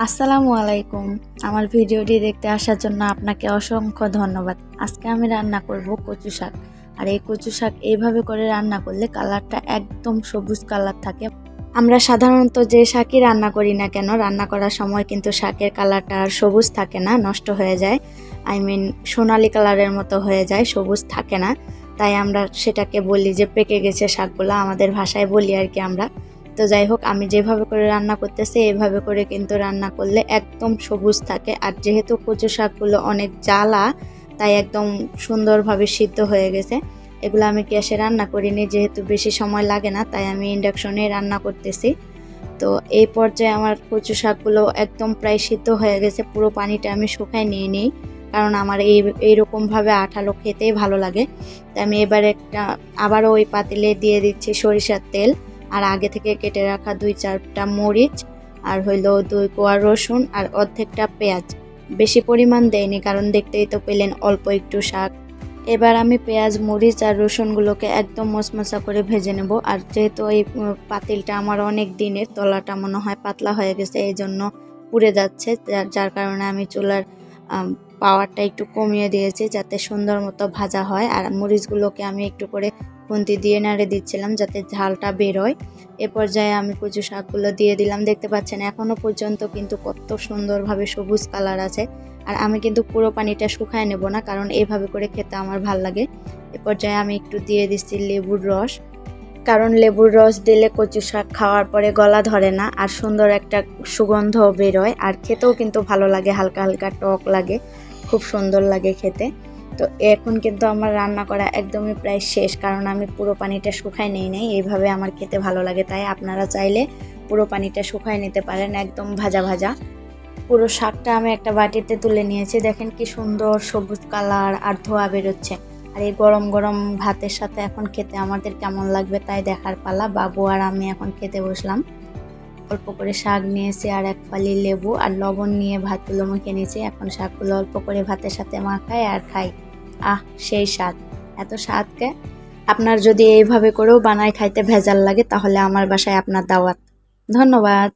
আসসালামু আলাইকুম। আমার ভিডিওটি দেখতে আসার জন্য আপনাকে অসংখ্য ধন্যবাদ। আজকে আমি রান্না করব কচু শাক। আর এই কচু শাক এইভাবে করে রান্না করলে কালারটা একদম সবুজ কালার থাকে। আমরা সাধারণত যে শাকই রান্না করি না কেন, রান্না করার সময় কিন্তু শাকের কালারটা আর সবুজ থাকে না, নষ্ট হয়ে যায়। সোনালি কালারের মতো হয়ে যায়, সবুজ থাকে না। তাই আমরা সেটাকে বলি যে পেকে গেছে শাকগুলো, আমাদের ভাষায় বলি আর কি আমরা। তো যাই হোক, আমি যেভাবে করে রান্না করতেছি এইভাবে করে কিন্তু রান্না করলে একদম সবুজ থাকে। আর যেহেতু কচু শাকগুলো অনেক জ্বালা, তাই একদম সুন্দরভাবে সিদ্ধ হয়ে গেছে। এগুলো আমি গ্যাসে রান্না করিনি, যেহেতু বেশি সময় লাগে না, তাই আমি ইন্ডাকশনে রান্না করতেছি। তো এই পর্যায়ে আমার কচু শাকগুলো একদম প্রায় সিদ্ধ হয়ে গেছে। পুরো পানিটা আমি শুকাই নিয়ে নিই, কারণ আমার এইরকমভাবে আঠালো খেতেই ভালো লাগে। তাই আমি এবার আবারও ওই পাতিলে দিয়ে দিচ্ছি সরিষার তেল, আর আগে থেকে কেটে রাখা 2-4টা মরিচ, আর হইলো 2 কোয়া রসুন, আর অর্ধেকটা পেঁয়াজ। বেশি পরিমাণ দেয়নি, কারণ দেখতেই তো পেলেন অল্প একটু শাক। এবার আমি পেঁয়াজ, মরিচ আর রসুনগুলোকে একদম মশমশা করে ভেজে নেব। আর যেহেতু এই পাতিলটা আমার অনেক দিনের, তলাটা মনে হয় পাতলা হয়ে গেছে, এই জন্য পুড়ে যাচ্ছে, যার কারণে আমি চুলার পাওয়ারটা একটু কমিয়ে দিয়েছি, যাতে সুন্দর মতো ভাজা হয়। আর মরিচগুলোকে আমি একটু করে খুন্তি দিয়ে নাড়ে দিচ্ছিলাম, যাতে ঝালটা বেরোয়। এ পর্যায়ে আমি কচু শাকগুলো দিয়ে দিলাম। দেখতে পাচ্ছেন এখনও পর্যন্ত কিন্তু কত সুন্দরভাবে সবুজ কালার আছে। আর আমি কিন্তু পুরো পানিটা শুকায় নেব না, কারণ এইভাবে করে খেতে আমার ভাল লাগে। এ পর্যায়ে আমি একটু দিয়ে দিচ্ছি লেবুর রস, কারণ লেবুর রস দিলে কচু শাক খাওয়ার পরে গলা ধরে না, আর সুন্দর একটা সুগন্ধ বেরোয়, আর খেতেও কিন্তু ভালো লাগে, হালকা হালকা টক লাগে, খুব সুন্দর লাগে খেতে। তো এখন কিন্তু আমার রান্না করা একদমই প্রায় শেষ, কারণ আমি পুরো পানিটা শুকায় নেই। এইভাবে আমার খেতে ভালো লাগে, তাই আপনারা চাইলে পুরো পানিটা শুকায় নিতে পারেন, একদম ভাজা ভাজা। পুরো শাকটা আমি একটা বাটিতে তুলে নিয়েছি। দেখেন কি সুন্দর সবুজ কালার আর ধোয়া বেরোচ্ছে। আর এই গরম গরম ভাতের সাথে এখন খেতে আমাদের কেমন লাগবে তাই দেখার পালা। বাবু আর আমি এখন খেতে বসলাম। অল্প করে শাক নিয়েছি, আর এক ফালি লেবু আর লবণ নিয়ে ভাতগুলো মেখে নিয়েছি। এখন শাকগুলো অল্প করে ভাতের সাথে মাখাই আর খাই। সেই স্বাদ! এত স্বাদকে আপনার যদি এইভাবে করেও বানায় খাইতে ভেজাল লাগে, তাহলে আমার বাসায় আপনার দাওয়াত। ধন্যবাদ।